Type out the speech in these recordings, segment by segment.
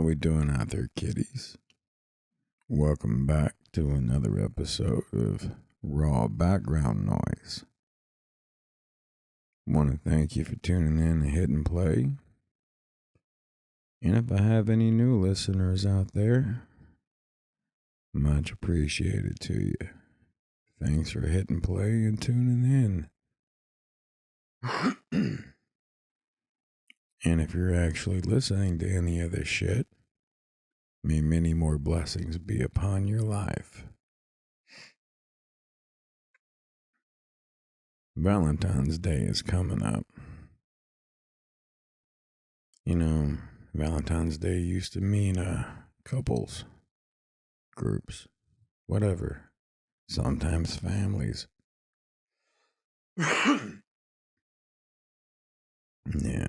How we doing out there, kiddies? Welcome back to another episode of Raw Background Noise. Want to thank you for tuning in and hitting play. And if I have any new listeners out there, much appreciated to you. Thanks for hitting play and tuning in. And if you're actually listening to any of this shit, may many more blessings be upon your life. Valentine's Day is coming up. You know, Valentine's Day used to mean couples, groups, whatever. Sometimes families. Yeah.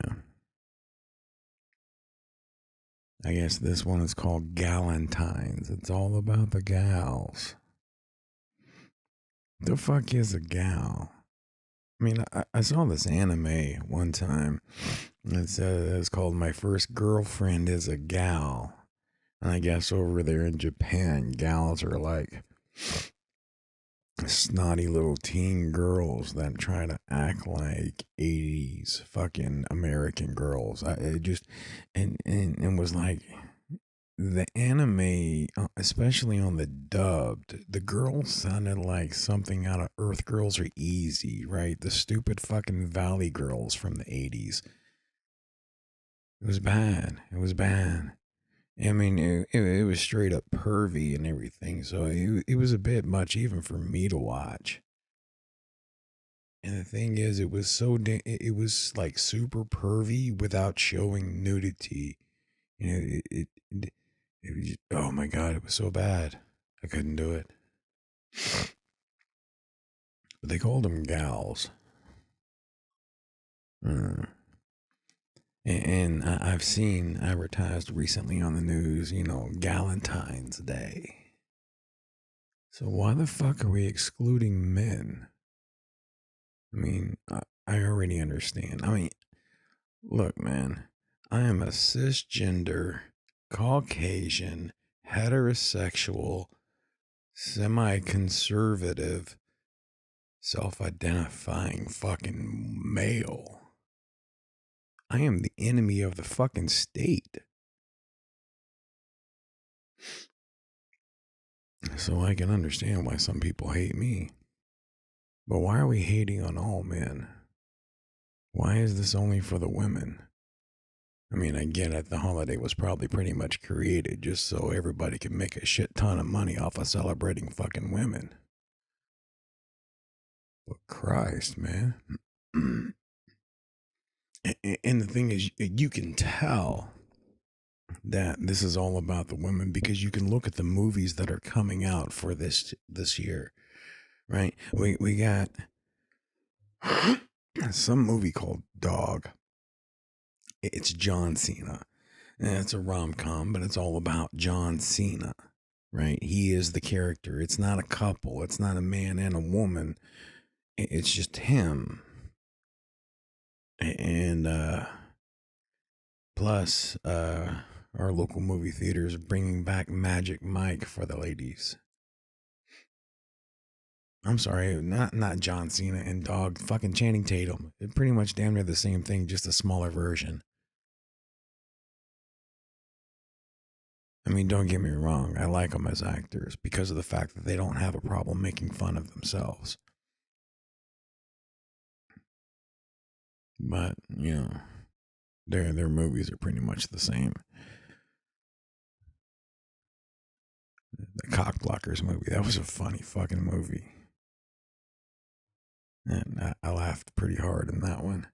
I guess this one is called Galentines. It's all about the gals. The fuck is a gal? I mean, I saw this anime one time. It's called My First Girlfriend is a Gal. And I guess over there in Japan, gals are like snotty little teen girls that try to act like 80s fucking American girls. It was like the anime, especially on the dubbed, the girls sounded like something out of Earth Girls Are Easy, right? The stupid fucking Valley Girls from the 80s. It was bad. It was bad. I mean, it was straight up pervy and everything, so it was a bit much even for me to watch. And the thing is, it was it was like super pervy without showing nudity. You know, it was just, oh my God, it was so bad. I couldn't do it. But they called them gals. And I've seen advertised recently on the news, you know, Galentine's Day. So why the fuck are we excluding men? I mean, I already understand. I mean, look, man, I am a cisgender, Caucasian, heterosexual, semi-conservative, self-identifying fucking male. I am the enemy of the fucking state. So I can understand why some people hate me. But why are we hating on all men? Why is this only for the women? I mean, I get it, the holiday was probably pretty much created just so everybody can make a shit ton of money off of celebrating fucking women. But Christ, man. And the thing is, you can tell that this is all about the women because you can look at the movies that are coming out for this year, right? We got some movie called Dog. It's John Cena. And it's a rom-com, but it's all about John Cena, right? He is the character. It's not a couple. It's not a man and a woman. It's just him. And plus, our local movie theater is bringing back Magic Mike for the ladies. I'm sorry, not John Cena and Dog, fucking Channing Tatum. It's pretty much damn near the same thing, just a smaller version. I mean, don't get me wrong, I like them as actors because of the fact that they don't have a problem making fun of themselves. But, you know, their movies are pretty much the same. The Cockblockers movie, that was a funny fucking movie. And I laughed pretty hard in that one.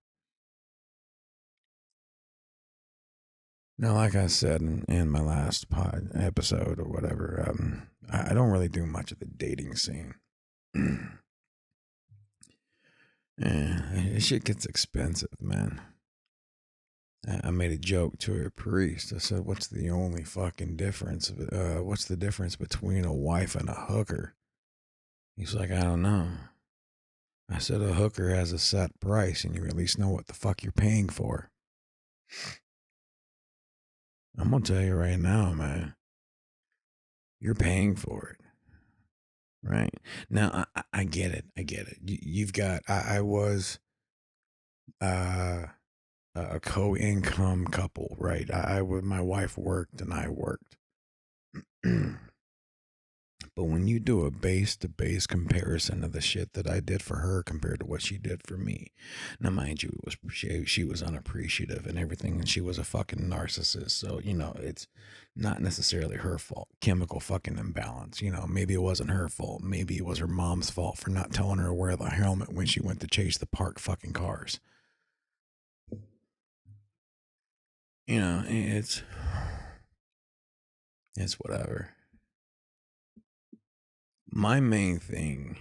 Now, like I said in my last episode or whatever, I don't really do much of the dating scene. Shit gets expensive, man. I made a joke to a priest. I said, what's the only fucking difference? What's the difference between a wife and a hooker? He's like, I don't know. I said, a hooker has a set price and you at least know what the fuck you're paying for. I'm gonna tell you right now, man, you're paying for it. Right now, I get it. I get it. You've got. I was uh, a co-income couple, right? I would. My wife worked and I worked. But when you do a base to base comparison of the shit that I did for her compared to what she did for me, now mind you, it was she was unappreciative and everything, and she was a fucking narcissist. So it's not necessarily her fault. Chemical fucking imbalance. Maybe it wasn't her fault. Maybe it was her mom's fault for not telling her to wear the helmet when she went to chase the parked fucking cars. It's whatever. My main thing,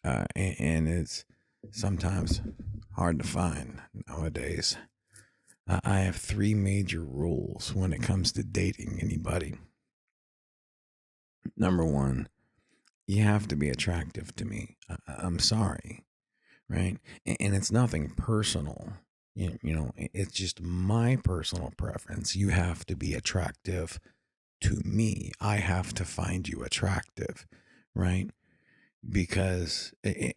and it's sometimes hard to find nowadays. I have three major rules when it comes to dating anybody. Number one, you have to be attractive to me. I'm sorry, right? And it's nothing personal. It's just my personal preference. You have to be attractive to me. I have to find you attractive, right? Because, you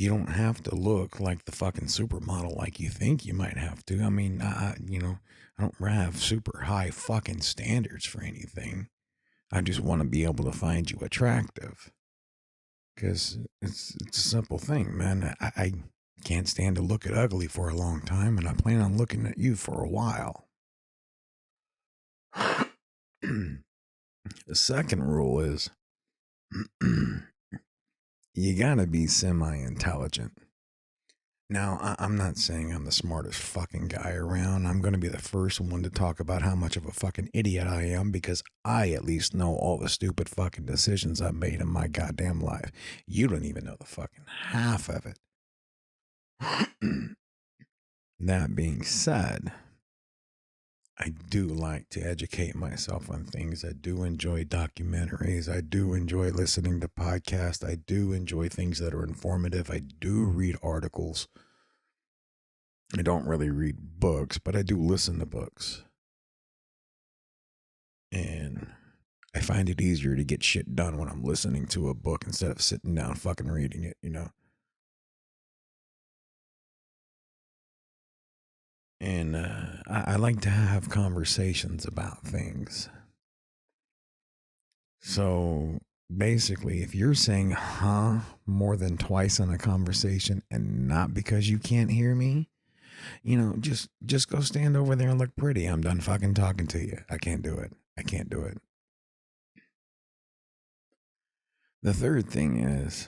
don't have to look like the fucking supermodel like you think you might have to. I mean, I don't have super high fucking standards for anything. I just want to be able to find you attractive. Because it's a simple thing, man. I can't stand to look at ugly for a long time, and I plan on looking at you for a while. The second rule is you gotta be semi-intelligent. Now, I'm not saying I'm the smartest fucking guy around. I'm going to be the first one to talk about how much of a fucking idiot I am because I at least know all the stupid fucking decisions I've made in my goddamn life. You don't even know the fucking half of it. That being said, I do like to educate myself on things. I do enjoy documentaries. I do enjoy listening to podcasts. I do enjoy things that are informative. I do read articles. I don't really read books, but I do listen to books. And I find it easier to get shit done when I'm listening to a book instead of sitting down fucking reading it. And I like to have conversations about things. So basically, if you're saying more than twice in a conversation and not because you can't hear me, just go stand over there and look pretty. I'm done fucking talking to you. I can't do it. I can't do it. The third thing is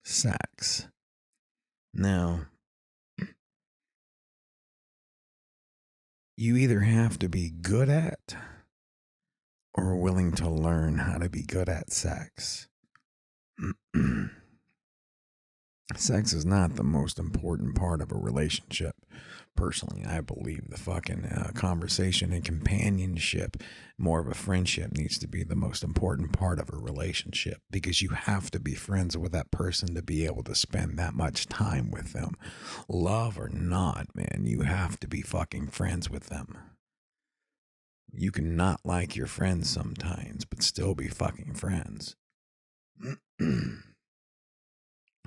sex. Now, you either have to be good at or willing to learn how to be good at sex. Sex is not the most important part of a relationship. Personally, I believe the fucking conversation and companionship, more of a friendship, needs to be the most important part of a relationship because you have to be friends with that person to be able to spend that much time with them. Love or not, man, you have to be fucking friends with them. You can not like your friends sometimes, but still be fucking friends.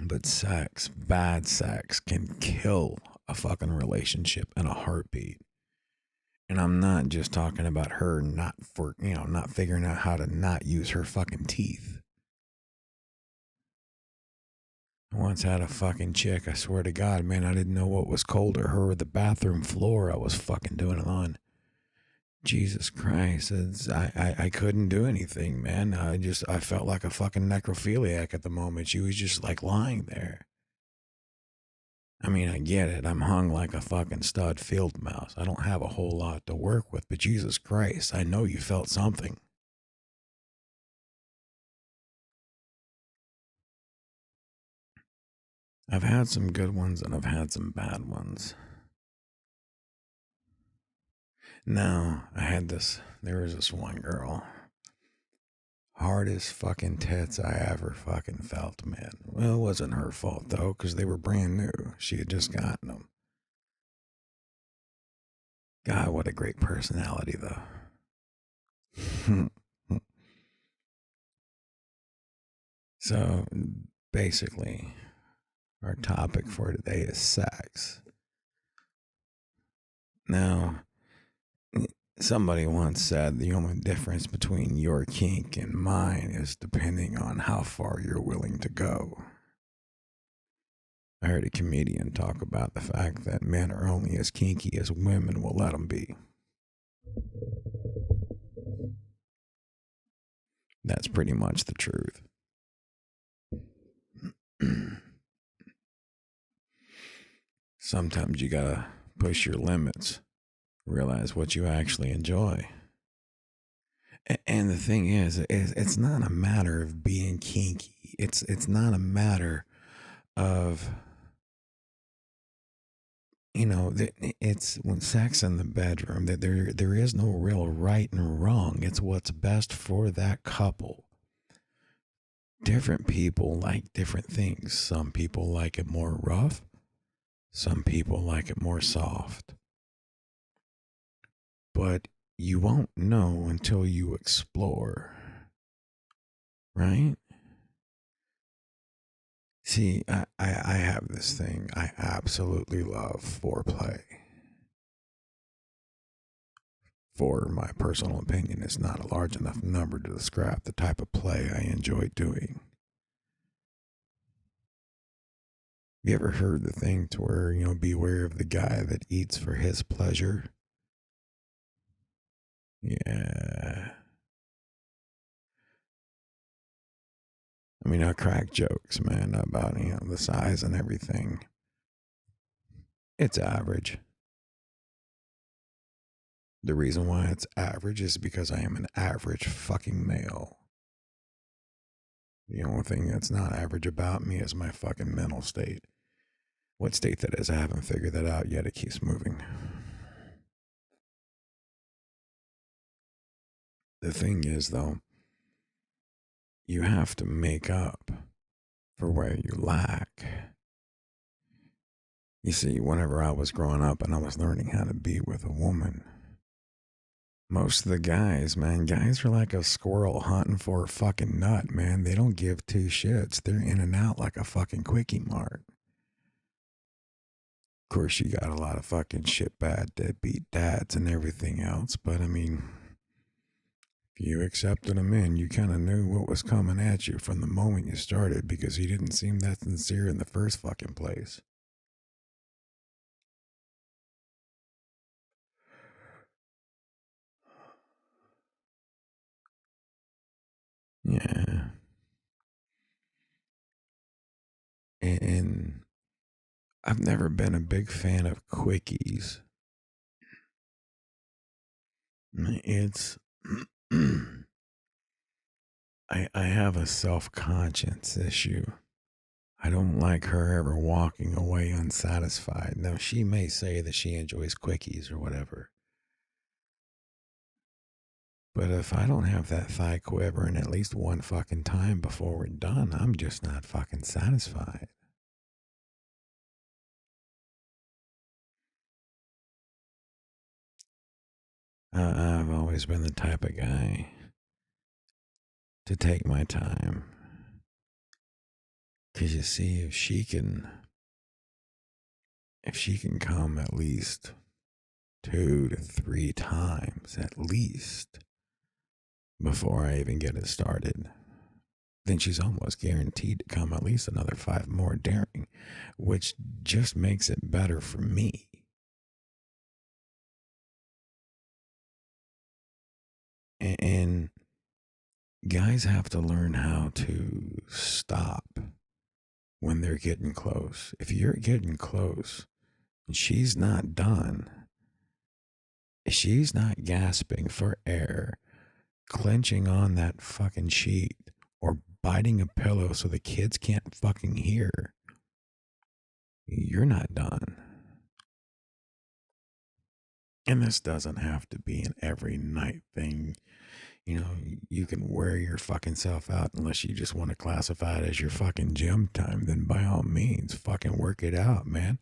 But sex, bad sex, can kill a fucking relationship in a heartbeat. And I'm not just talking about her not figuring out how to not use her fucking teeth. I once had a fucking chick, I swear to God, man, I didn't know what was colder, her or the bathroom floor I was fucking doing it on. Jesus Christ, I couldn't do anything, man. I felt like a fucking necrophiliac at the moment. She was just like lying there. I mean, I get it. I'm hung like a fucking stud field mouse. I don't have a whole lot to work with, but Jesus Christ, I know you felt something. I've had some good ones and I've had some bad ones. Now, there was this one girl. Hardest fucking tits I ever fucking felt, man. Well, it wasn't her fault though, because they were brand new. She had just gotten them. God, what a great personality, though. So, basically, our topic for today is sex. Now, somebody once said the only difference between your kink and mine is depending on how far you're willing to go. I heard a comedian talk about the fact that men are only as kinky as women will let them be. That's pretty much the truth. Sometimes you gotta push your limits, realize what you actually enjoy. And the thing is, it's not a matter of being kinky. It's not a matter of, it's when sex in the bedroom that there is no real right and wrong. It's what's best for that couple. Different people like different things. Some people like it more rough. Some people like it more soft. But you won't know until you explore. Right? See, I have this thing. I absolutely love foreplay. For my personal opinion, it's not a large enough number to describe the type of play I enjoy doing. You ever heard the thing to where, beware of the guy that eats for his pleasure? Yeah. I mean, I crack jokes, man, about, the size and everything. It's average. The reason why it's average is because I am an average fucking male. The only thing that's not average about me is my fucking mental state. What state that is, I haven't figured that out yet. It keeps moving. The thing is, though, you have to make up for where you lack. You see, whenever I was growing up and I was learning how to be with a woman, most of the guys are like a squirrel hunting for a fucking nut, man. They don't give two shits. They're in and out like a fucking quickie mart. Of course, you got a lot of fucking shitbag deadbeat dads and everything else, but I mean, if you accepted him in, you kind of knew what was coming at you from the moment you started because he didn't seem that sincere in the first fucking place. Yeah. And I've never been a big fan of quickies. It's I have a self-conscience issue. I don't like her ever walking away unsatisfied. Now, she may say that she enjoys quickies or whatever. But if I don't have that thigh quivering at least one fucking time before we're done, I'm just not fucking satisfied. I've always been the type of guy to take my time. Because you see, if she can come at least 2 to 3 times at least before I even get it started, then she's almost guaranteed to come at least another 5 more daring, which just makes it better for me. And guys have to learn how to stop when they're getting close. If you're getting close and she's not done, she's not gasping for air, clenching on that fucking sheet, or biting a pillow so the kids can't fucking hear, you're not done. And this doesn't have to be an every night thing. You can wear your fucking self out unless you just want to classify it as your fucking gym time. Then by all means, fucking work it out, man.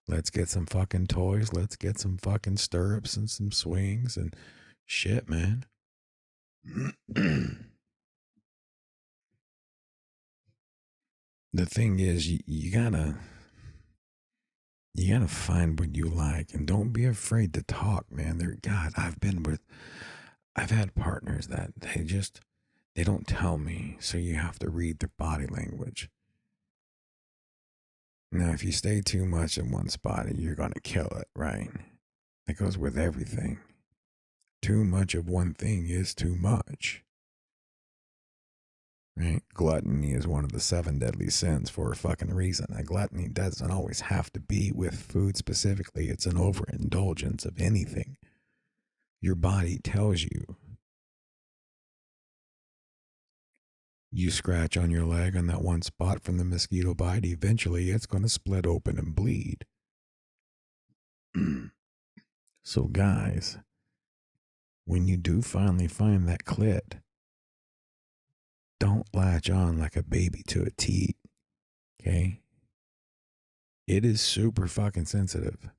Let's get some fucking toys. Let's get some fucking stirrups and some swings and shit, man. The thing is, you gotta find what you like, and don't be afraid to talk, man. God, I've had partners that they don't tell me, so you have to read their body language. Now, if you stay too much in one spot, you're gonna kill it, right? That goes with everything. Too much of one thing is too much. Right? Gluttony is one of the 7 deadly sins for a fucking reason. A gluttony doesn't always have to be with food specifically. It's an overindulgence of anything. Your body tells you. You scratch on your leg on that one spot from the mosquito bite, eventually it's going to split open and bleed. So guys, when you do finally find that clit, don't latch on like a baby to a teat, okay? It is super fucking sensitive.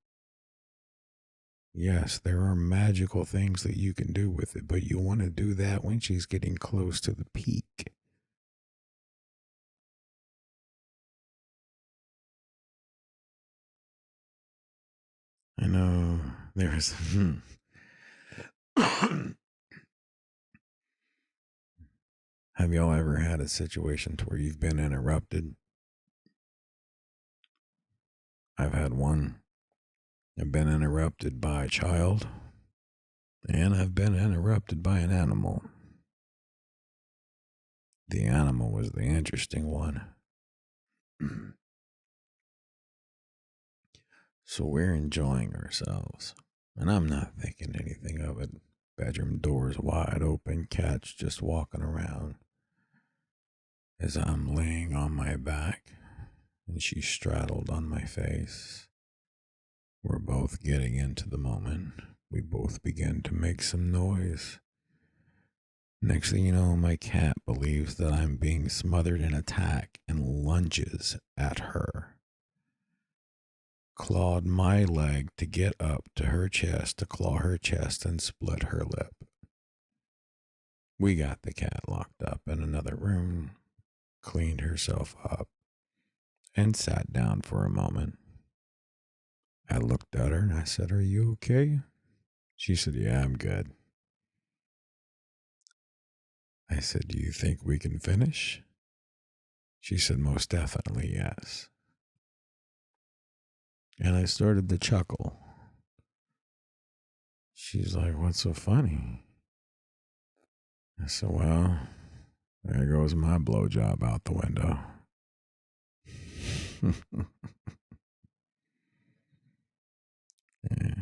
Yes, there are magical things that you can do with it, but you want to do that when she's getting close to the peak. I know there's... Have y'all ever had a situation to where you've been interrupted? I've had one. I've been interrupted by a child, and I've been interrupted by an animal. The animal was the interesting one. So we're enjoying ourselves, and I'm not thinking anything of it. Bedroom doors wide open, cats just walking around. As I'm laying on my back, and she straddled on my face. We're both getting into the moment. We both begin to make some noise. Next thing you know, my cat believes that I'm being smothered in attack and lunges at her. Clawed my leg to get up to her chest to claw her chest and split her lip. We got the cat locked up in another room, cleaned herself up, and sat down for a moment. I looked at her and I said, "Are you okay?" She said, "Yeah, I'm good." I said, "Do you think we can finish?" She said, "Most definitely, yes." And I started to chuckle. She's like, "What's so funny?" I said, "Well, there goes my blowjob out the window." Yeah.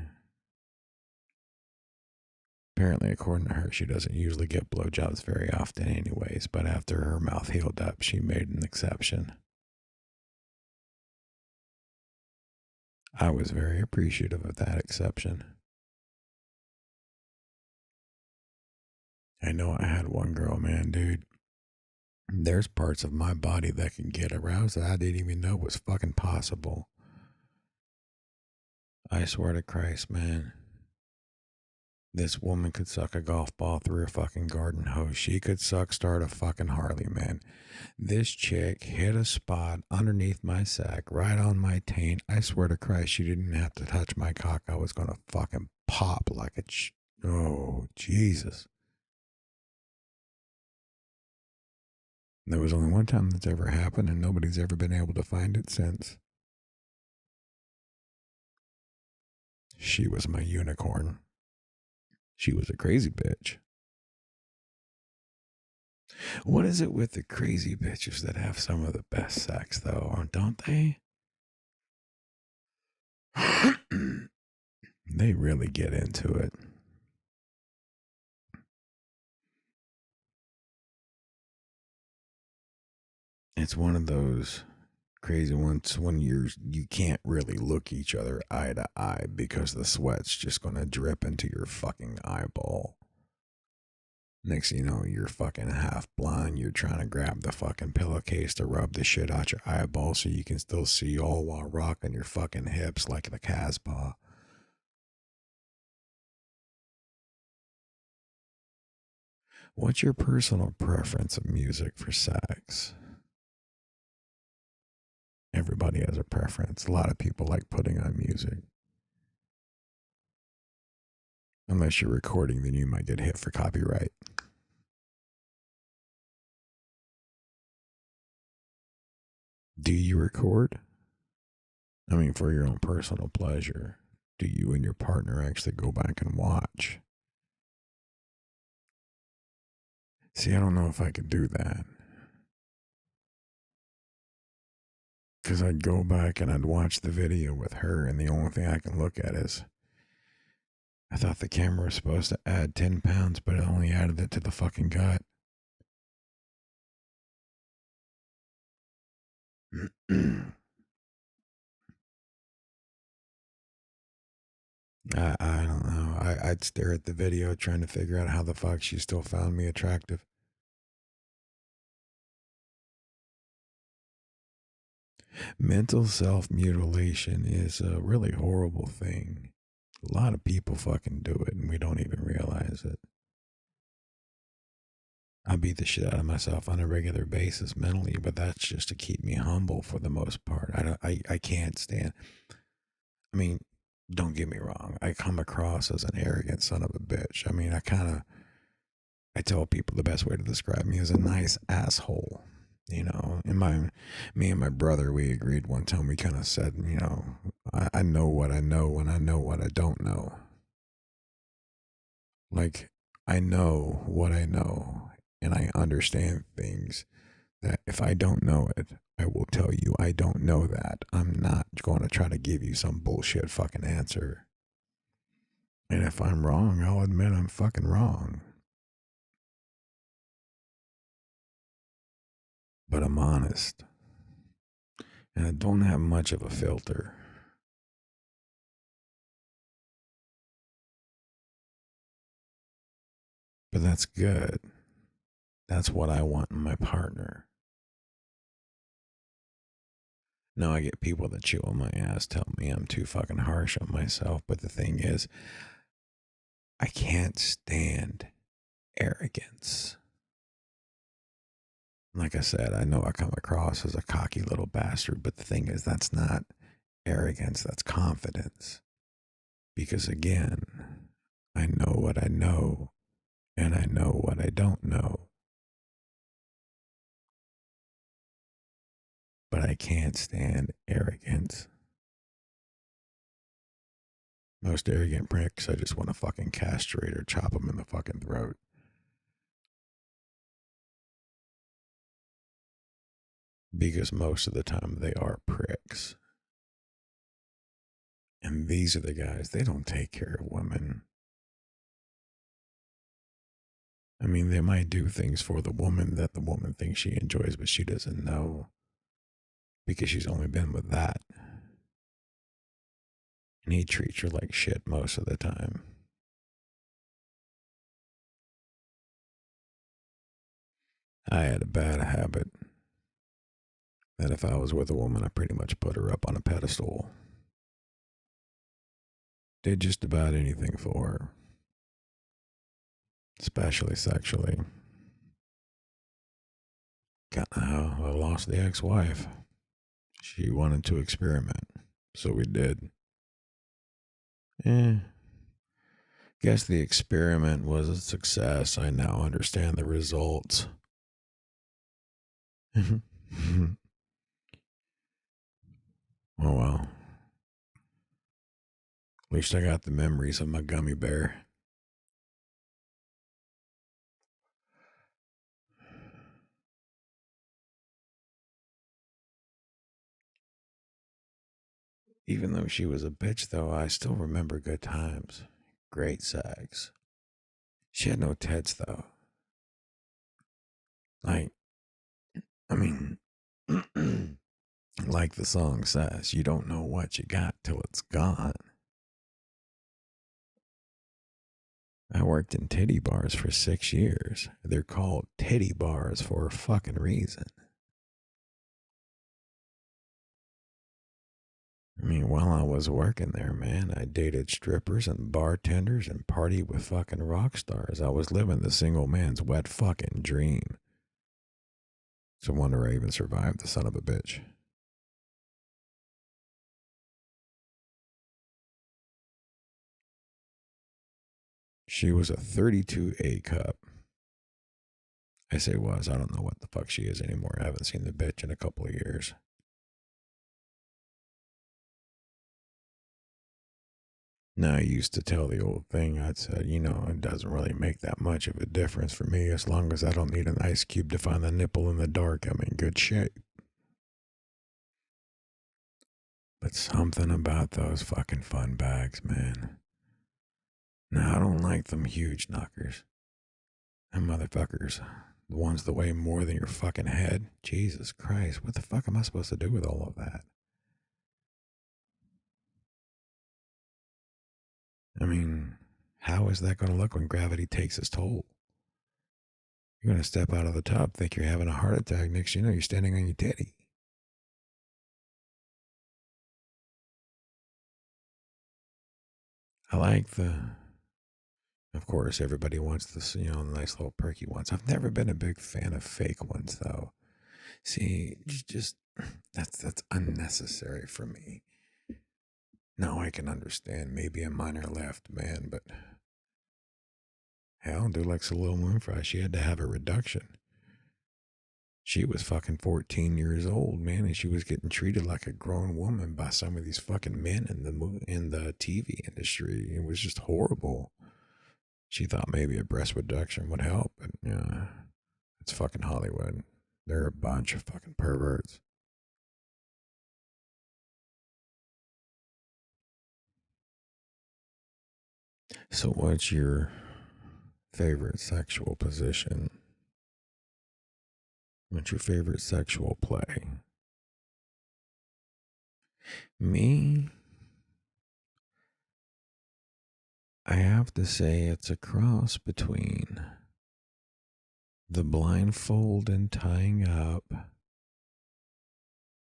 Apparently, according to her, she doesn't usually get blowjobs very often anyways, but after her mouth healed up, she made an exception. I was very appreciative of that exception. I know I had one girl, man, dude. There's parts of my body that can get aroused that I didn't even know was fucking possible. I swear to Christ, man. This woman could suck a golf ball through her fucking garden hose. She could start a fucking Harley, man. This chick hit a spot underneath my sack, right on my taint. I swear to Christ, she didn't have to touch my cock. I was gonna fucking pop like a oh, Jesus. There was only one time that's ever happened, and nobody's ever been able to find it since. She was my unicorn. She was a crazy bitch. What is it with the crazy bitches that have some of the best sex, though, don't they? They really get into it. It's one of those crazy ones when you can't really look each other eye to eye because the sweat's just gonna drip into your fucking eyeball. Next thing you know, you're fucking half blind. You're trying to grab the fucking pillowcase to rub the shit out your eyeball so you can still see, all while rocking your fucking hips like the Casbah. What's your personal preference of music for sex? Everybody has a preference. A lot of people like putting on music. Unless you're recording, then you might get hit for copyright. Do you record? I mean, for your own personal pleasure. Do you and your partner actually go back and watch? See, I don't know if I could do that. Because I'd go back and I'd watch the video with her, and the only thing I can look at is, I thought the camera was supposed to add 10 pounds, but it only added it to the fucking gut. I don't know. I'd stare at the video trying to figure out how the fuck she still found me attractive. Mental self mutilation is a really horrible thing. A lot of people fucking do it and we don't even realize it. I beat the shit out of myself on a regular basis mentally, but that's just to keep me humble for the most part. I can't stand. I mean, don't get me wrong. I come across as an arrogant son of a bitch. I mean, I tell people the best way to describe me is a nice asshole. You know, me and my brother, we agreed one time. We kind of said, you know, I know what I know, and I know what I don't know. Like, I know what I know, and I understand things that if I don't know it, I will tell you I don't know that. I'm not going to try to give you some bullshit fucking answer. And if I'm wrong, I'll admit I'm fucking wrong. But I'm honest. And I don't have much of a filter. But that's good. That's what I want in my partner. Now I get people that chew on my ass tell me I'm too fucking harsh on myself. But the thing is, I can't stand arrogance. Like I said, I know I come across as a cocky little bastard, but the thing is, that's not arrogance, that's confidence. Because again, I know what I know, and I know what I don't know. But I can't stand arrogance. Most arrogant pricks, I just want to fucking castrate or chop them in the fucking throat. Because most of the time they are pricks. And these are the guys, they don't take care of women. I mean, they might do things for the woman that the woman thinks she enjoys, but she doesn't know because she's only been with that. And he treats her like shit most of the time. I had a bad habit that if I was with a woman, I pretty much put her up on a pedestal. Did just about anything for her, especially sexually. I lost the ex-wife. She wanted to experiment, so we did. Guess the experiment was a success. I now understand the results. Oh well. At least I got the memories of my gummy bear. Even though she was a bitch, though, I still remember good times. Great sex. She had no tits, though. Like, I mean, like the song says, you don't know what you got till it's gone. I worked in titty bars for 6 years. They're called titty bars for a fucking reason. I mean, while I was working there, man, I dated strippers and bartenders and partied with fucking rock stars. I was living the single man's wet fucking dream. It's a wonder I even survived, the son of a bitch. She was a 32A cup. I say was. I don't know what the fuck she is anymore. I haven't seen the bitch in a couple of years. Now, I used to tell the old thing. I'd said, it doesn't really make that much of a difference for me as long as I don't need an ice cube to find the nipple in the dark. I'm in good shape. But something about those fucking fun bags, man. Now, I don't like them huge knockers. Them motherfuckers. The ones that weigh more than your fucking head. Jesus Christ, what the fuck am I supposed to do with all of that? I mean, how is that going to look when gravity takes its toll? You're going to step out of the tub, think you're having a heart attack. Next, you're standing on your titty. I like of course, everybody wants this, nice little perky ones. I've never been a big fan of fake ones, though. See, just, that's unnecessary for me. Now I can understand maybe a minor left, man, but hell, dude, like Salil Moonfry, she had to have a reduction. She was fucking 14 years old, man, and she was getting treated like a grown woman by some of these fucking men in the TV industry. It was just horrible. She thought maybe a breast reduction would help, but yeah, it's fucking Hollywood. They're a bunch of fucking perverts. So, what's your favorite sexual position? What's your favorite sexual play? Me, I have to say it's a cross between the blindfold and tying up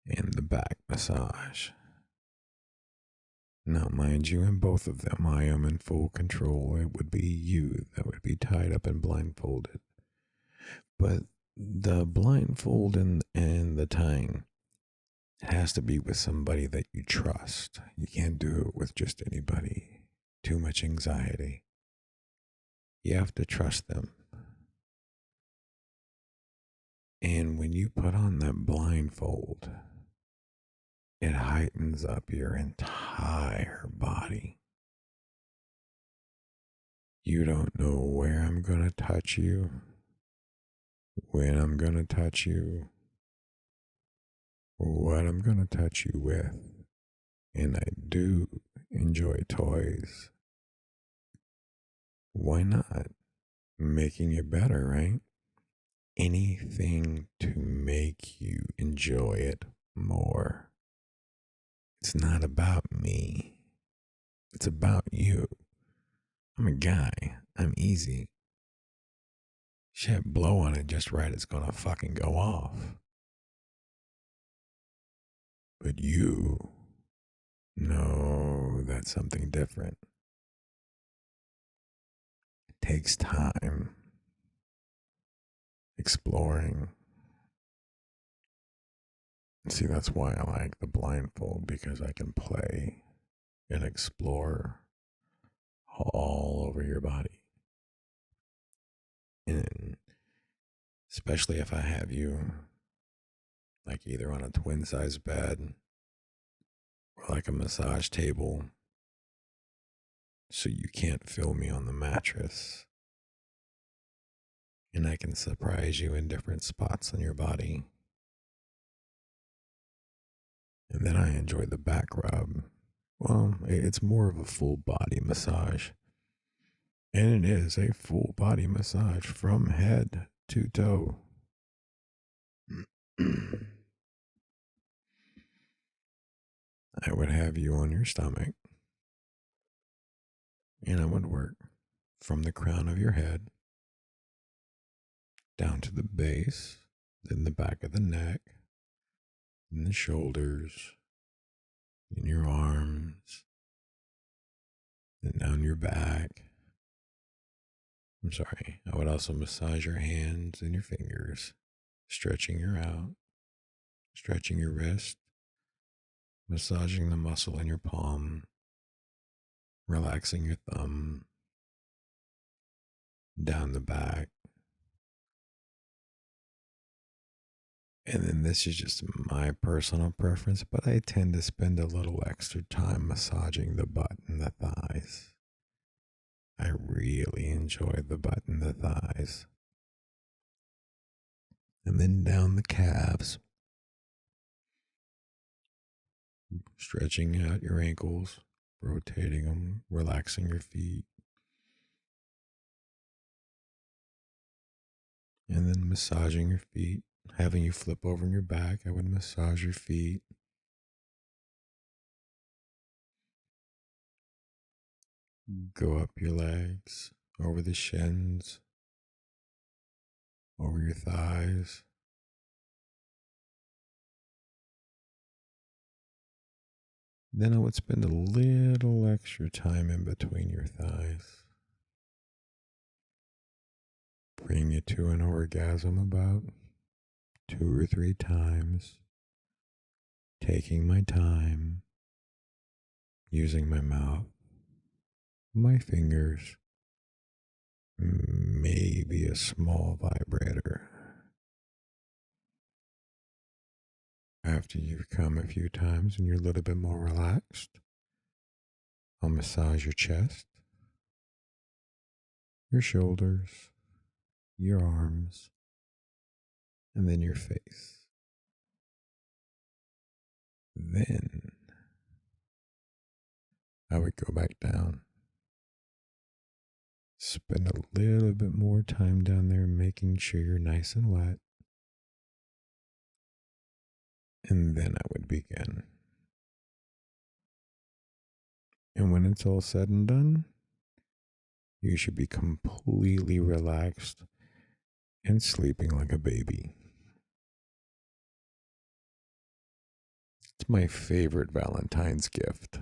and the back massage. Now, mind you, in both of them, I am in full control. It would be you that would be tied up and blindfolded. But the blindfold and the tying has to be with somebody that you trust. You can't do it with just anybody. Too much anxiety. You have to trust them. And when you put on that blindfold, it heightens up your entire body. You don't know where I'm going to touch you, when I'm going to touch you, or what I'm going to touch you with. And I do enjoy toys. Why not? Making it better, right? Anything to make you enjoy it more. It's not about me. It's about you. I'm a guy. I'm easy. Shit, blow on it just right, it's gonna fucking go off. But you, no, that's something different. It takes time. Exploring. See, that's why I like the blindfold, because I can play and explore all over your body. And especially if I have you like either on a twin size bed or like a massage table, so you can't feel me on the mattress. And I can surprise you in different spots on your body. And then I enjoy the back rub. Well, it's more of a full body massage. And it is a full body massage from head to toe. I would have you on your stomach, and I would work from the crown of your head down to the base, then the back of the neck, and the shoulders, and your arms, then down your back. I'm sorry, I would also massage your hands and your fingers, stretching your out, stretching your wrist, massaging the muscle in your palm, relaxing your thumb, down the back. And then this is just my personal preference, but I tend to spend a little extra time massaging the butt and the thighs. I really enjoy the butt and the thighs. And then down the calves, stretching out your ankles, rotating them, relaxing your feet. And then massaging your feet, having you flip over on your back. I would massage your feet. Go up your legs, over the shins, over your thighs. Then I would spend a little extra time in between your thighs. Bring you to an orgasm about 2 or 3 times. Taking my time, using my mouth, my fingers, maybe a small vibrator. After you've come a few times and you're a little bit more relaxed, I'll massage your chest, your shoulders, your arms, and then your face. Then I would go back down, spend a little bit more time down there making sure you're nice and wet, and then I would begin. And when it's all said and done, you should be completely relaxed and sleeping like a baby. It's my favorite Valentine's gift.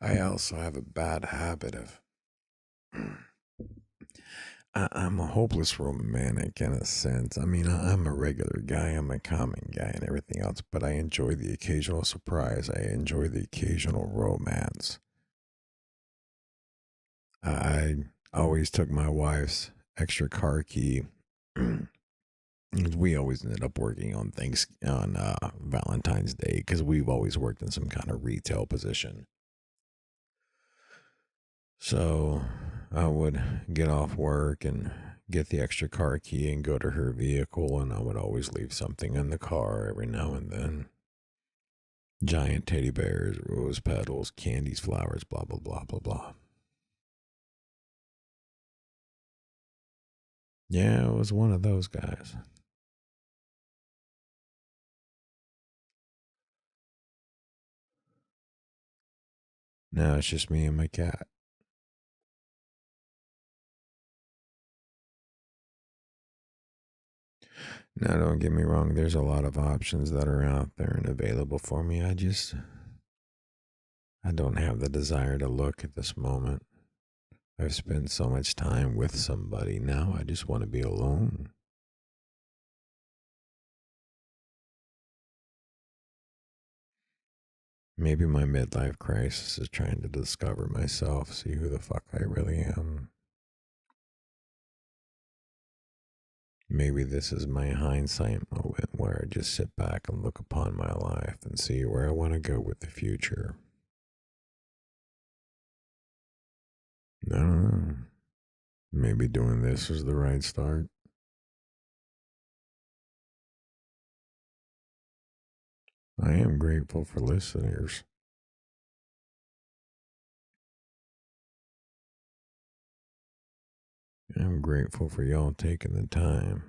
I also have a bad habit of I'm a hopeless romantic in a sense. I mean, I'm a regular guy, I'm a common guy and everything else, but I enjoy the occasional surprise. I enjoy the occasional romance. I always took my wife's extra car key. We always ended up working on things on Valentine's Day because we've always worked in some kind of retail position. So I would get off work and get the extra car key and go to her vehicle, and I would always leave something in the car every now and then. Giant teddy bears, rose petals, candies, flowers, blah, blah, blah, blah, blah. Yeah, it was one of those guys. Now it's just me and my cat. Now, don't get me wrong, there's a lot of options that are out there and available for me. I don't have the desire to look at this moment. I've spent so much time with somebody. Now I just want to be alone. Maybe my midlife crisis is trying to discover myself, see who the fuck I really am. Maybe this is my hindsight moment where I just sit back and look upon my life and see where I want to go with the future. I don't know. Maybe doing this is the right start. I am grateful for listeners. I'm grateful for y'all taking the time.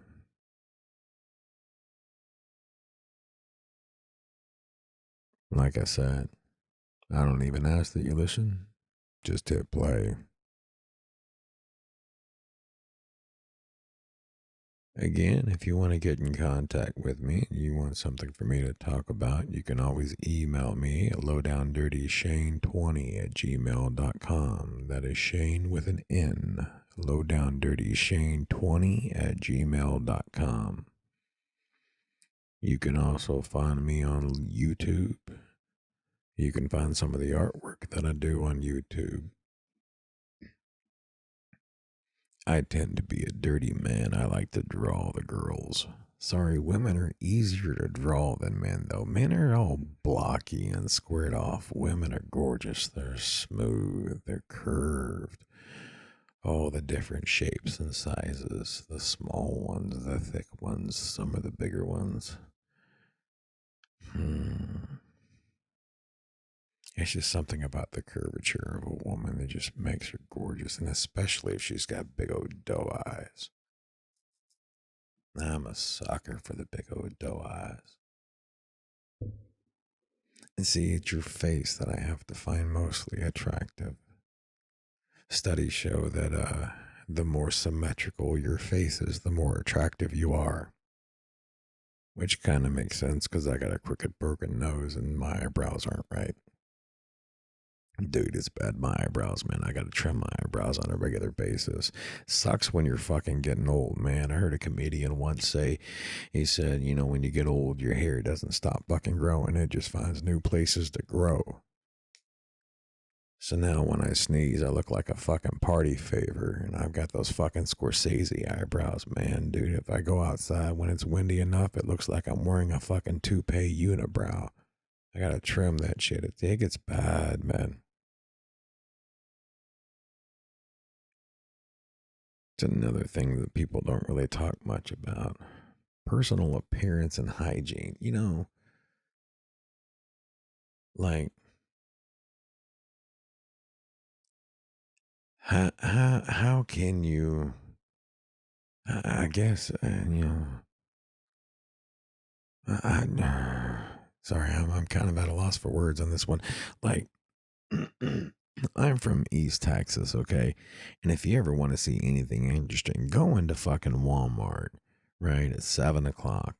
Like I said, I don't even ask that you listen. Just hit play. Again, if you want to get in contact with me and you want something for me to talk about, you can always email me at lowdowndirtyshane20@gmail.com. That is Shane with an N. lowdowndirtyshane20@gmail.com. You can also find me on YouTube. You can find some of the artwork that I do on YouTube. I tend to be a dirty man. I like to draw the girls. Sorry, women are easier to draw than men, though. Men are all blocky and squared off. Women are gorgeous. They're smooth. They're curved. All the different shapes and sizes. The small ones, the thick ones, some of the bigger ones. It's just something about the curvature of a woman that just makes her gorgeous, and especially if she's got big old doe eyes. I'm a sucker for the big old doe eyes. And see, it's your face that I have to find mostly attractive. Studies show that the more symmetrical your face is, the more attractive you are. Which kind of makes sense because I got a crooked, broken nose and my eyebrows aren't right. Dude, it's bad. My eyebrows, man. I gotta trim my eyebrows on a regular basis. Sucks when you're fucking getting old, man. I heard a comedian once say, he said, you know, when you get old, your hair doesn't stop fucking growing. It just finds new places to grow. So now when I sneeze, I look like a fucking party favor. And I've got those fucking Scorsese eyebrows, man. Dude, if I go outside when it's windy enough, it looks like I'm wearing a fucking toupee unibrow. I gotta trim that shit. It gets bad, man. It's another thing that people don't really talk much about. Personal appearance and hygiene. You know, like, how can you, I guess, you know, sorry, I'm kind of at a loss for words on this one. Like, I'm from East Texas, okay? And if you ever want to see anything interesting, go into fucking Walmart, right? At 7 o'clock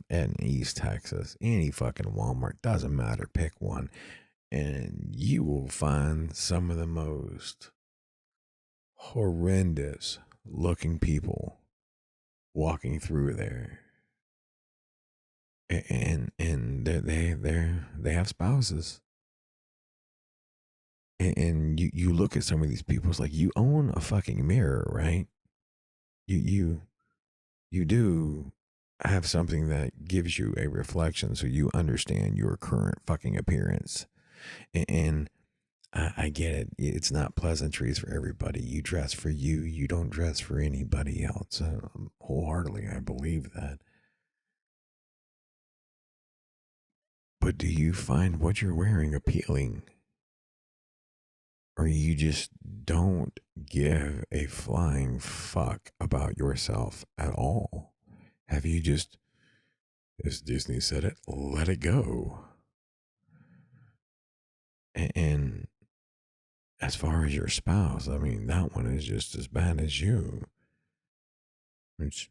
in East Texas. Any fucking Walmart, doesn't matter, pick one. And you will find some of the most horrendous looking people walking through there. And they have spouses. And you look at some of these people, it's like you own a fucking mirror, right? You do have something that gives you a reflection so you understand your current fucking appearance. And I get it. It's not pleasantries for everybody. You dress for you. You don't dress for anybody else. Wholeheartedly, I believe that. But do you find what you're wearing appealing? Or you just don't give a flying fuck about yourself at all? Have you just, as Disney said it, let it go? And as far as your spouse, I mean, that one is just as bad as you. Which,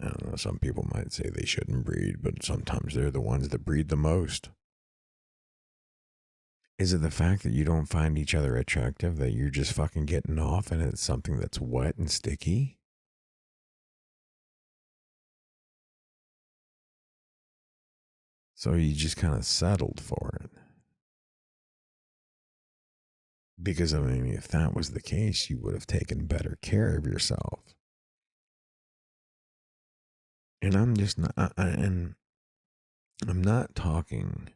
I don't know, some people might say they shouldn't breed, but sometimes they're the ones that breed the most. Is it the fact that you don't find each other attractive, that you're just fucking getting off and it's something that's wet and sticky? So you just kind of settled for it. Because, I mean, if that was the case, you would have taken better care of yourself. And I'm just not, and I'm not talking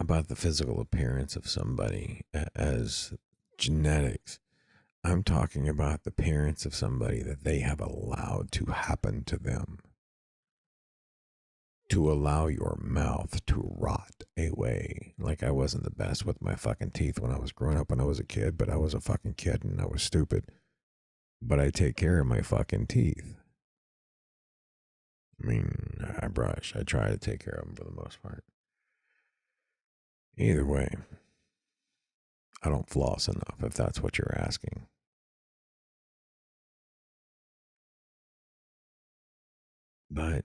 about the physical appearance of somebody as genetics. I'm talking about the appearance of somebody that they have allowed to happen to them. To allow your mouth to rot away. Like, I wasn't the best with my fucking teeth when I was growing up when I was a kid, but I was a fucking kid and I was stupid. But I take care of my fucking teeth. I mean, I brush. I try to take care of them for the most part. Either way, I don't floss enough if that's what you're asking. But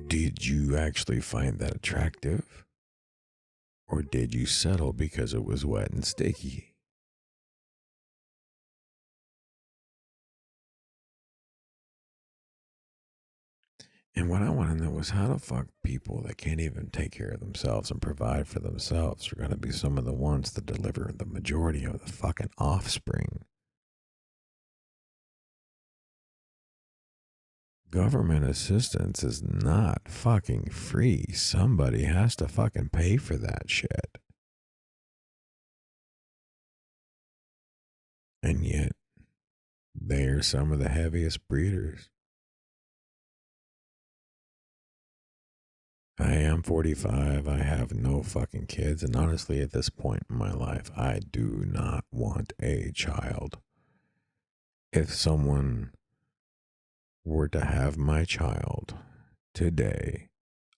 did you actually find that attractive? Or did you settle because it was wet and sticky? And what I want to know is how the fuck people that can't even take care of themselves and provide for themselves are going to be some of the ones that deliver the majority of the fucking offspring. Government assistance is not fucking free. Somebody has to fucking pay for that shit. And yet, they're some of the heaviest breeders. I am 45. I have no fucking kids. And honestly, at this point in my life, I do not want a child. If someone were to have my child today,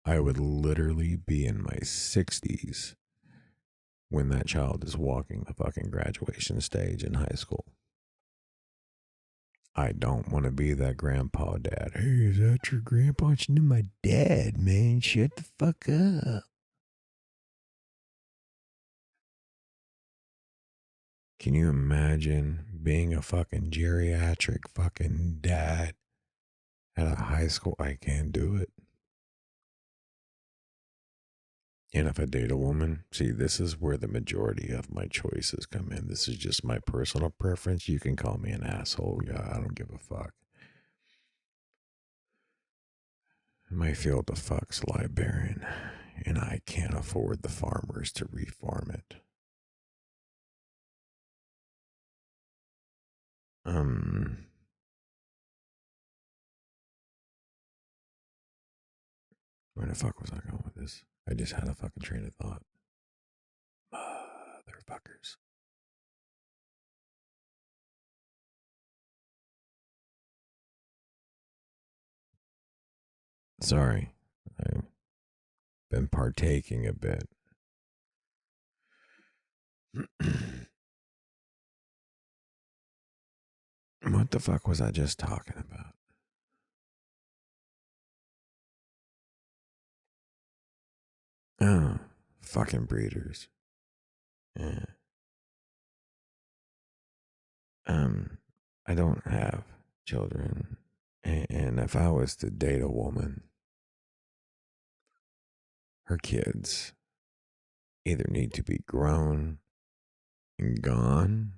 I would literally be in my 60s when that child is walking the fucking graduation stage in high school. I don't want to be that grandpa dad. Hey, is that your grandpa? It's my dad, man. Shut the fuck up. Can you imagine being a fucking geriatric fucking dad at a high school? I can't do it. And if I date a woman, see, this is where the majority of my choices come in. This is just my personal preference. You can call me an asshole. Yeah, I don't give a fuck. My field of fucks lie barren, and I can't afford the farmers to refarm it. Where the fuck was I going with this? I just had a fucking train of thought. Motherfuckers. Sorry. I've been partaking a bit. What the fuck was I just talking about? Oh, fucking breeders. Yeah. I don't have children. And if I was to date a woman, her kids either need to be grown and gone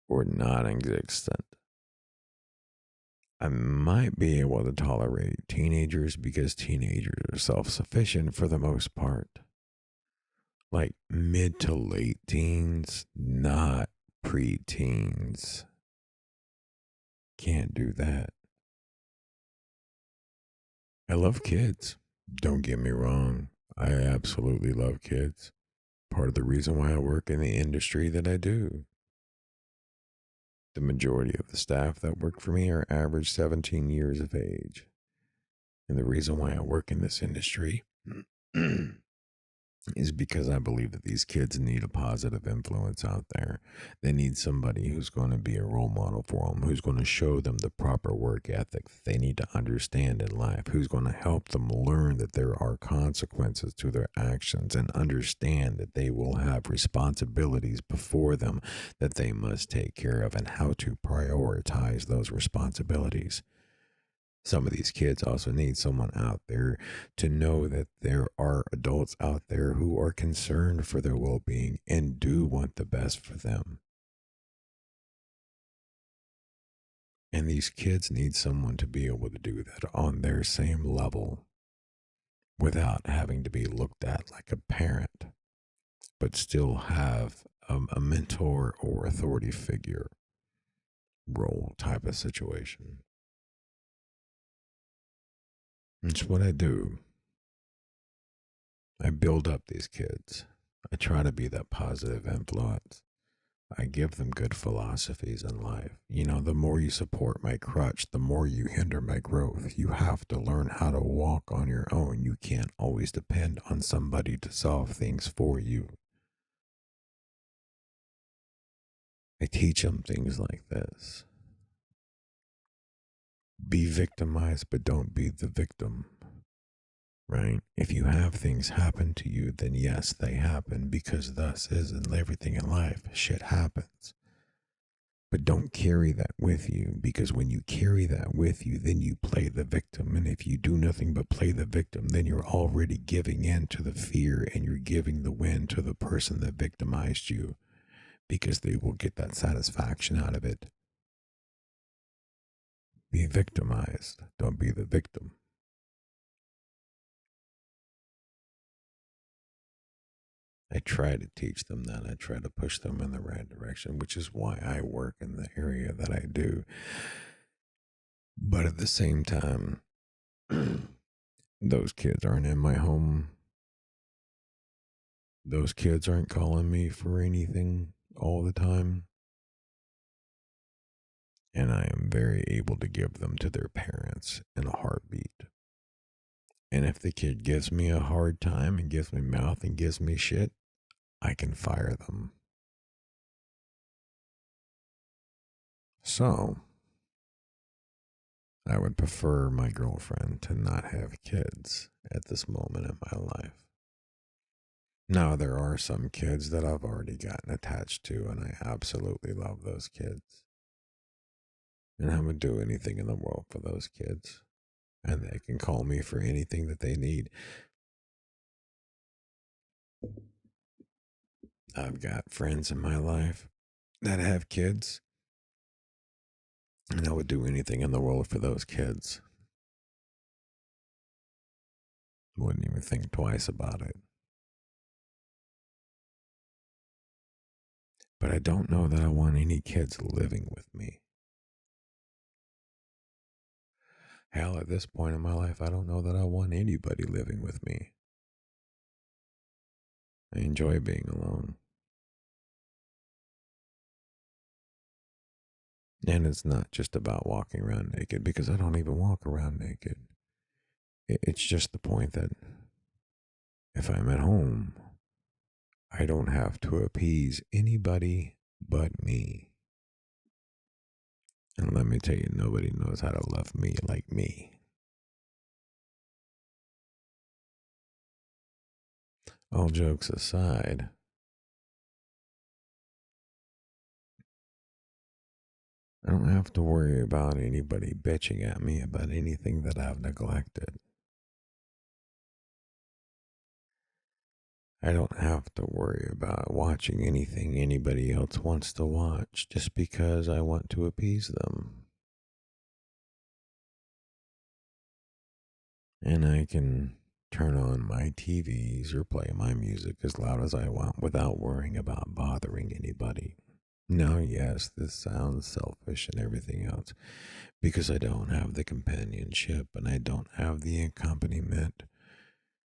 or non existent. I might be able to tolerate teenagers because teenagers are self sufficient for the most part. Like mid to late teens, not pre-teens. Can't do that. I love kids. Don't get me wrong. I absolutely love kids. Part of the reason why I work in the industry that I do. The majority of the staff that work for me are average 17 years of age. And the reason why I work in this industry is because I believe that these kids need a positive influence out there. They need somebody who's going to be a role model for them, who's going to show them the proper work ethic that they need to understand in life, who's going to help them learn that there are consequences to their actions and understand that they will have responsibilities before them that they must take care of and how to prioritize those responsibilities. Some of these kids also need someone out there to know that there are adults out there who are concerned for their well being and do want the best for them. And these kids need someone to be able to do that on their same level without having to be looked at like a parent, but still have a mentor or authority figure role type of situation. It's what I do. I build up these kids. I try to be that positive influence. I give them good philosophies in life. The more you support my crutch, the more you hinder my growth. You have to learn how to walk on your own. You can't always depend on somebody to solve things for you. I teach them things like this: be victimized, but don't be the victim. Right? If you have things happen to you, then yes, they happen, because thus is in everything in life. Shit happens. But don't carry that with you, because when you carry that with you, then you play the victim. And if you do nothing but play the victim, then you're already giving in to the fear, and you're giving the win to the person that victimized you, because they will get that satisfaction out of it. Be victimized. Don't be the victim. I try to teach them that. I try to push them in the right direction, which is why I work in the area that I do. But at the same time, those kids aren't in my home. Those kids aren't calling me for anything all the time. And I am very able to give them to their parents in a heartbeat. And if the kid gives me a hard time and gives me mouth and gives me shit, I can fire them. So, I would prefer my girlfriend to not have kids at this moment in my life. Now, there are some kids that I've already gotten attached to, and I absolutely love those kids. And I would do anything in the world for those kids. And they can call me for anything that they need. I've got friends in my life that have kids, and I would do anything in the world for those kids. Wouldn't even think twice about it. But I don't know that I want any kids living with me. Hell, at this point in my life, I don't know that I want anybody living with me. I enjoy being alone. And it's not just about walking around naked, because I don't even walk around naked. It's just the point that if I'm at home, I don't have to appease anybody but me. And let me tell you, nobody knows how to love me like me. All jokes aside, I don't have to worry about anybody bitching at me about anything that I've neglected. I don't have to worry about watching anything anybody else wants to watch just because I want to appease them. And I can turn on my TVs or play my music as loud as I want without worrying about bothering anybody. Now, yes, this sounds selfish and everything else, because I don't have the companionship, and I don't have the accompaniment,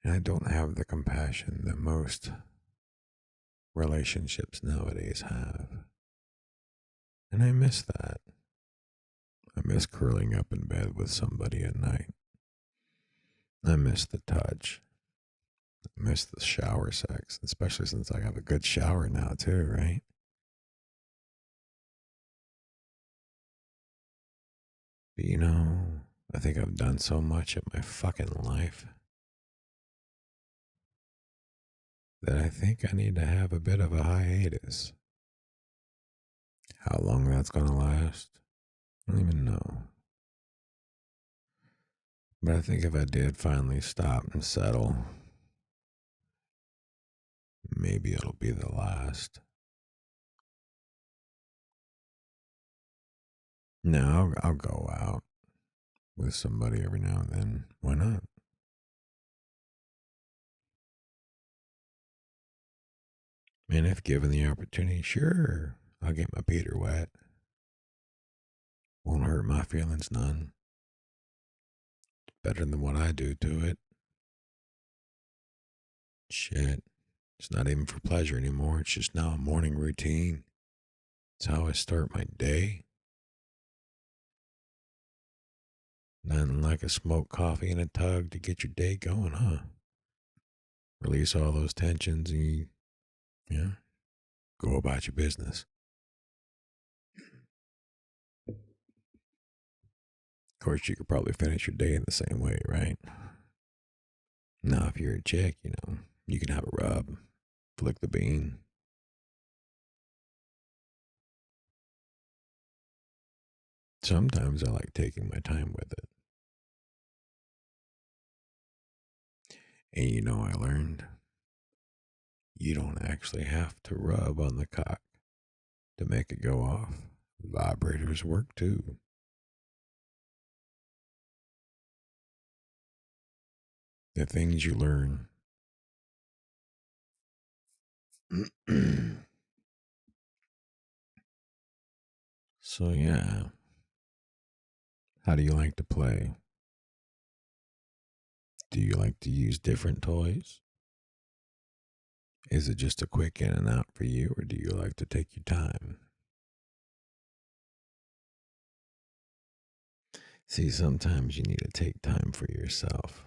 and I don't have the compassion that most relationships nowadays have. And I miss that. I miss curling up in bed with somebody at night. I miss the touch. I miss the shower sex, especially since I have a good shower now too, right? But I think I've done so much in my fucking life that I think I need to have a bit of a hiatus. How long that's gonna last, I don't even know. But I think if I did finally stop and settle, maybe it'll be the last. No, I'll go out with somebody every now and then. Why not? And if given the opportunity, sure, I'll get my Peter wet. Won't hurt my feelings none. Better than what I do to it. Shit. It's not even for pleasure anymore. It's just now a morning routine. It's how I start my day. Nothing like a smoked coffee and a tug to get your day going, huh? Release all those tensions and you go about your business. Of course, you could probably finish your day in the same way, right? Now, if you're a chick, you can have a rub, flick the bean. Sometimes I like taking my time with it. And I learned you don't actually have to rub on the cock to make it go off. Vibrators work too. The things you learn. So, yeah. How do you like to play? Do you like to use different toys? Is it just a quick in and out for you, or do you like to take your time? See, sometimes you need to take time for yourself.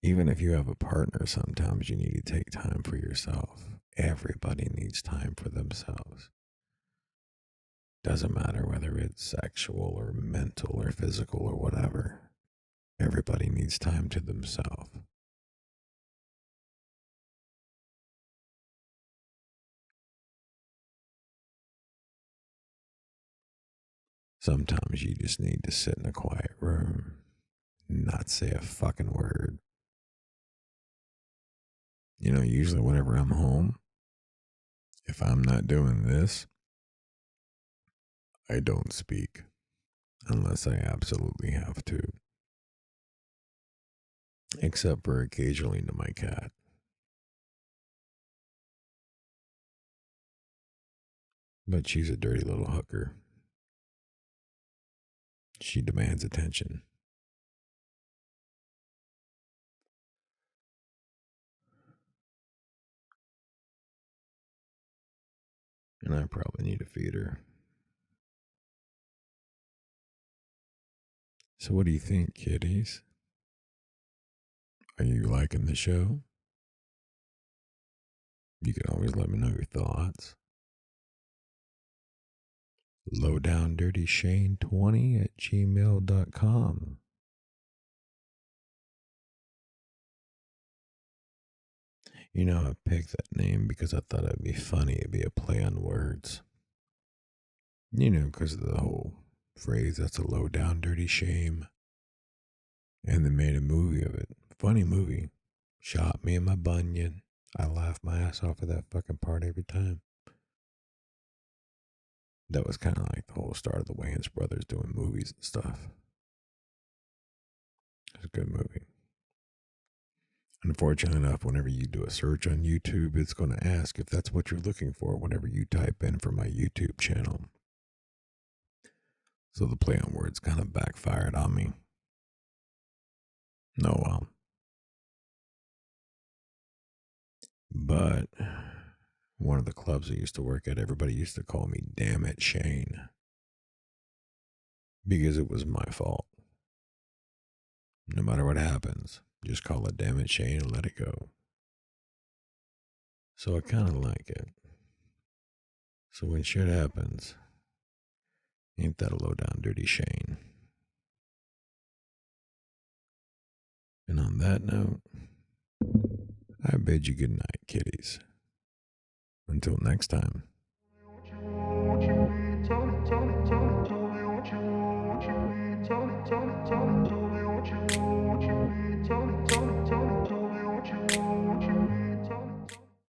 Even if you have a partner, sometimes you need to take time for yourself. Everybody needs time for themselves. Doesn't matter whether it's sexual or mental or physical or whatever. Everybody needs time to themselves. Sometimes you just need to sit in a quiet room, not say a fucking word. Usually whenever I'm home, if I'm not doing this, I don't speak unless I absolutely have to. Except for occasionally to my cat. But she's a dirty little hooker. She demands attention. And I probably need to feed her. So what do you think, kiddies? Are you liking the show? You can always let me know your thoughts. lowdowndirtyshane20@gmail.com. I picked that name because I thought it'd be funny. It'd be a play on words. Because of the whole phrase, that's a low down dirty shame. And they made a movie of it. Funny movie. Shot me in my bunion. I laugh my ass off at that fucking part every time. That was kind of like the whole start of the Wayans brothers doing movies and stuff. It's a good movie. Unfortunately enough, whenever you do a search on YouTube, it's going to ask if that's what you're looking for whenever you type in for my YouTube channel. So the play on words kind of backfired on me. No, but one of the clubs I used to work at, everybody used to call me Damn It Shane. Because it was my fault. No matter what happens, just call it Damn It Shane and let it go. So I kind of like it. So when shit happens, ain't that a low down dirty Shane? And on that note, I bid you good night, kiddies. Until next time. Tell me what you need.